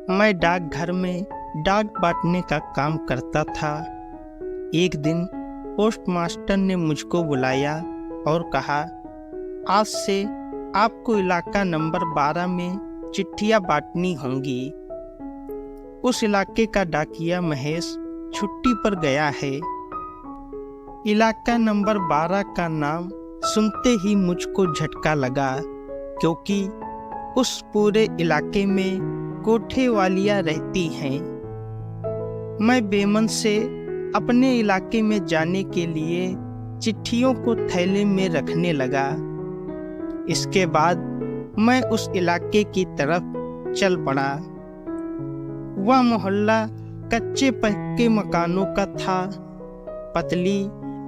मैं डाकघर में डाक बांटने का काम करता था। एक दिन पोस्टमास्टर ने मुझको बुलाया और कहा, आज से आपको इलाका नंबर 12 में चिट्ठियां बांटनी होंगी। उस इलाके का डाकिया महेश छुट्टी पर गया है। इलाका नंबर 12 का नाम सुनते ही मुझको झटका लगा, क्योंकि उस पूरे इलाके में कोठे वालियाँ रहती हैं। मैं बेमन से अपने इलाके में जाने के लिए चिट्ठियों को थैले में रखने लगा। इसके बाद मैं उस इलाके की तरफ चल पड़ा। वह मोहल्ला कच्चे पक्के मकानों का था। पतली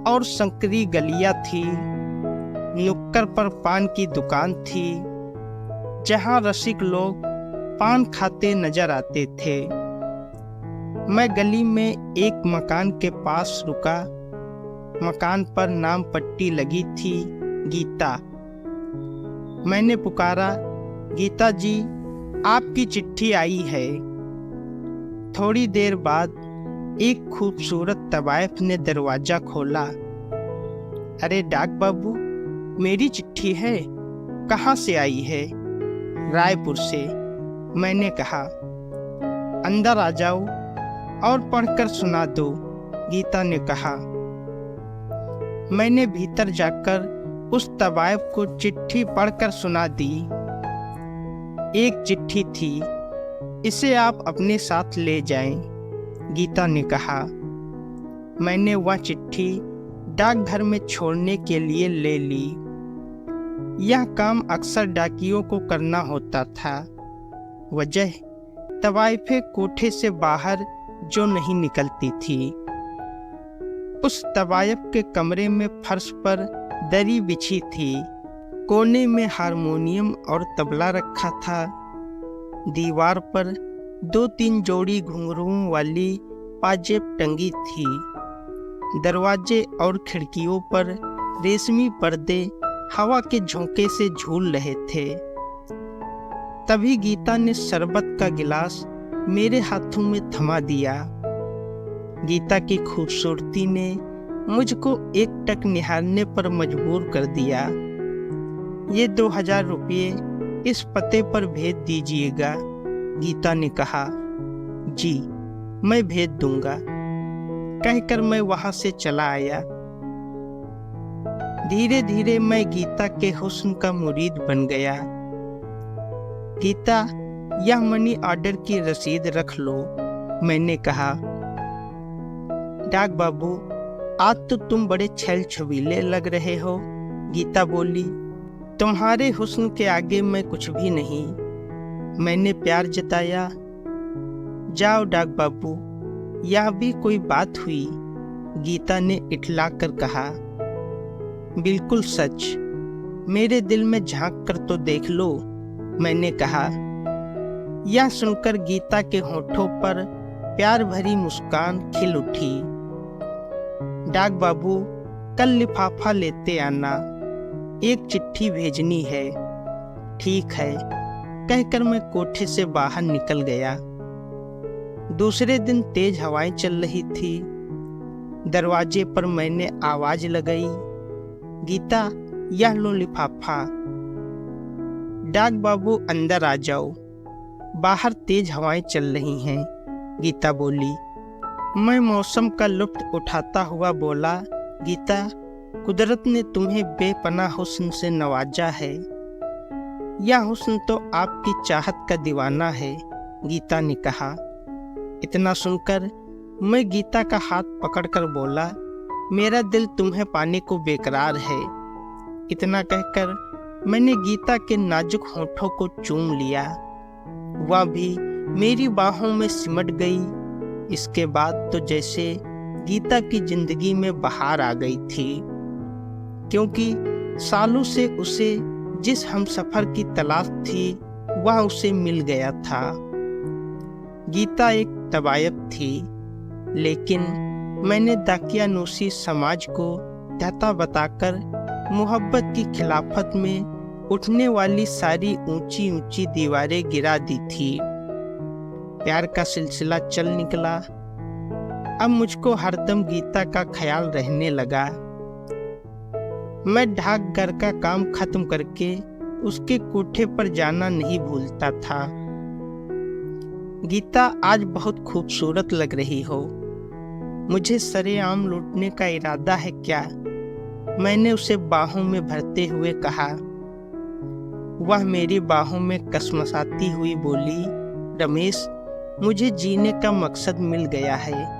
और संकरी गलियां थी। नुक्कड़ पर पान की दुकान थी, जहां रसिक लोग पान खाते नजर आते थे। मैं गली में एक मकान के पास रुका। मकान पर नाम पट्टी लगी थी, गीता। मैंने पुकारा, गीता जी, आपकी चिट्ठी आई है। थोड़ी देर बाद एक खूबसूरत तवायफ ने दरवाजा खोला। अरे डाक बाबू, मेरी चिट्ठी है। कहाँ से आई है? रायपुर से। मैंने कहा, अंदर आ जाओ और पढ़कर सुना दो, गीता ने कहा। मैंने भीतर जाकर उस तवायफ को चिट्ठी पढ़कर सुना दी। एक चिट्ठी थी, इसे आप अपने साथ ले जाएं, गीता ने कहा। मैंने वह चिट्ठी डाकघर में छोड़ने के लिए ले ली। यह काम अक्सर डाकियों को करना होता था। वजह, तवाइफे कोठे से बाहर जो नहीं निकलती थी। उस तवायफ के कमरे में फर्श पर दरी बिछी थी। कोने में हारमोनियम और तबला रखा था। दीवार पर 2-3 जोड़ी घुंघरुओं वाली पाजेब टंगी थी। दरवाजे और खिड़कियों पर रेशमी पर्दे हवा के झोंके से झूल रहे थे। तभी गीता ने शरबत का गिलास मेरे हाथों में थमा दिया। गीता की खूबसूरती ने मुझको एकटक निहारने पर मजबूर कर दिया। ये 2000 रुपये इस पते पर भेज दीजिएगा, गीता ने कहा। जी, मैं भेज दूंगा, कहकर मैं वहां से चला आया। धीरे धीरे मैं गीता के हुस्न का मुरीद बन गया। गीता, यह मनी ऑर्डर की रसीद रख लो, मैंने कहा। डाक बाबू, आज तो तुम बड़े छैल छबीले लग रहे हो, गीता बोली। तुम्हारे हुस्न के आगे मैं कुछ भी नहीं, मैंने प्यार जताया। जाओ डाक बाबू, यह भी कोई बात हुई, गीता ने इठला कर कहा। बिल्कुल सच, मेरे दिल में झांक कर तो देख लो, मैंने कहा। यह सुनकर गीता के होठों पर प्यार भरी मुस्कान खिल उठी। डाक बाबू, कल लिफाफा लेते आना, एक चिट्ठी भेजनी है। ठीक है, कहकर मैं कोठे से बाहर निकल गया। दूसरे दिन तेज हवाएं चल रही थी। दरवाजे पर मैंने आवाज लगाई, गीता, यह लो लिफाफा। डाक बाबू, अंदर आ जाओ, बाहर तेज हवाएं चल रही हैं, गीता बोली। मैं मौसम का लुत्फ उठाता हुआ बोला, गीता, कुदरत ने तुम्हें बेपनाह हुस्न से नवाजा है। यह हुस्न तो आपकी चाहत का दीवाना है, गीता ने कहा। इतना सुनकर मैं गीता का हाथ पकड़कर बोला, मेरा दिल तुम्हें पाने को बेकरार है। इतना कहकर मैंने गीता के नाजुक होठों को चूम लिया। वह भी मेरी बाहों में सिमट गई। इसके बाद तो जैसे गीता की जिंदगी में बहार आ गई थी, क्योंकि सालों से उसे जिस हमसफर की तलाश थी वह उसे मिल गया था। गीता एक तवायफ थी, लेकिन मैंने दाकियानूसी समाज को ध्याता बताकर मोहब्बत की खिलाफत में उठने वाली सारी ऊंची ऊंची दीवारें गिरा दी थी। प्यार का सिलसिला चल निकला। अब मुझको हरदम गीता का ख्याल रहने लगा। मैं डाकघर का काम खत्म करके उसके कोठे पर जाना नहीं भूलता था। गीता, आज बहुत खूबसूरत लग रही हो। मुझे सरेआम लूटने का इरादा है क्या? मैंने उसे बाहों में भरते हुए कहा। वह मेरी बाहों में कसमसाती हुई बोली, रमेश, मुझे जीने का मकसद मिल गया है।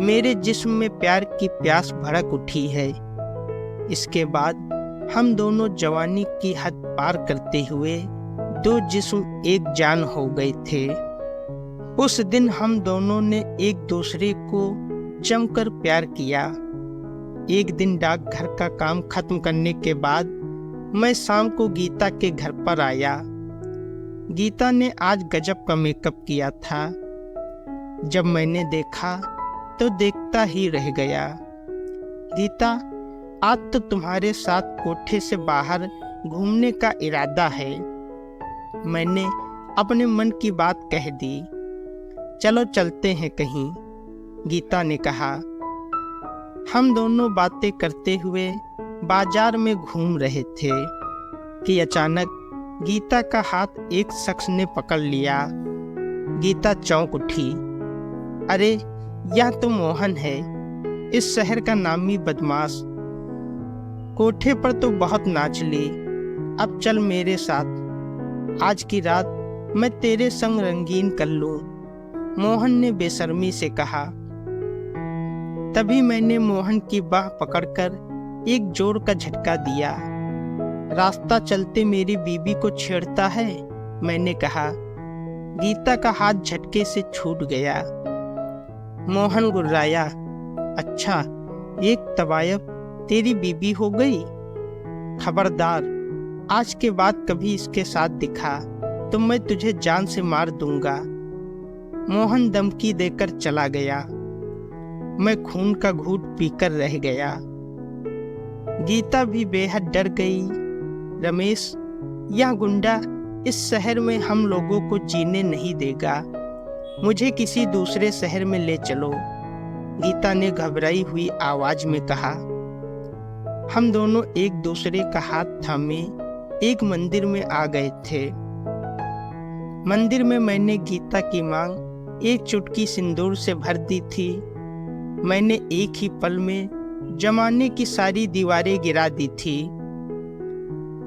मेरे जिस्म में प्यार की प्यास भड़क उठी है। इसके बाद हम दोनों जवानी की हद पार करते हुए दो जिस्म एक जान हो गए थे। उस दिन हम दोनों ने एक दूसरे को जमकर प्यार किया। एक दिन डाकघर का काम खत्म करने के बाद मैं शाम को गीता के घर पर आया। गीता ने आज गजब का मेकअप किया था। जब मैंने देखा तो देखता ही रह गया। गीता, आज तो तुम्हारे साथ कोठे से बाहर घूमने का इरादा है। मैंने अपने मन की बात कह दी। चलो चलते हैं कहीं, गीता ने कहा। हम दोनों बातें करते हुए बाजार में घूम रहे थे कि अचानक गीता का हाथ एक शख्स ने पकड़ लिया। गीता चौंक उठी। अरे, यह तो मोहन है, इस शहर का नामी बदमाश। कोठे पर तो बहुत नाच ली, अब चल मेरे साथ। आज की रात मैं तेरे संग रंगीन कर लूं, मोहन ने बेशर्मी से कहा। तभी मैंने मोहन की बाह पकड़कर एक जोर का झटका दिया। रास्ता चलते मेरी बीबी को छेड़ता है, मैंने कहा। गीता का हाथ झटके से छूट गया। मोहन गुर्राया। अच्छा, एक तवायब तेरी बीबी हो गई? खबरदार, आज के बाद कभी इसके साथ दिखा तो मैं तुझे जान से मार दूंगा। मोहन धमकी देकर चला गया। मैं खून का घूंट पीकर रह गया। गीता भी बेहद डर गई। रमेश, यह गुंडा इस शहर में हम लोगों को जीने नहीं देगा। मुझे किसी दूसरे शहर में ले चलो, गीता ने घबराई हुई आवाज में कहा। हम दोनों एक दूसरे का हाथ थामे एक मंदिर में आ गए थे। मंदिर में मैंने गीता की मांग एक चुटकी सिंदूर से भर दी थी। मैंने एक ही पल में जमाने की सारी दीवारें गिरा दी थी।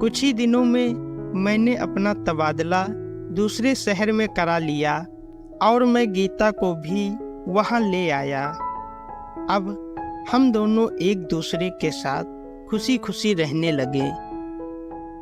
कुछ ही दिनों में मैंने अपना तबादला दूसरे शहर में करा लिया और मैं गीता को भी वहां ले आया। अब हम दोनों एक दूसरे के साथ खुशी खुशी रहने लगे।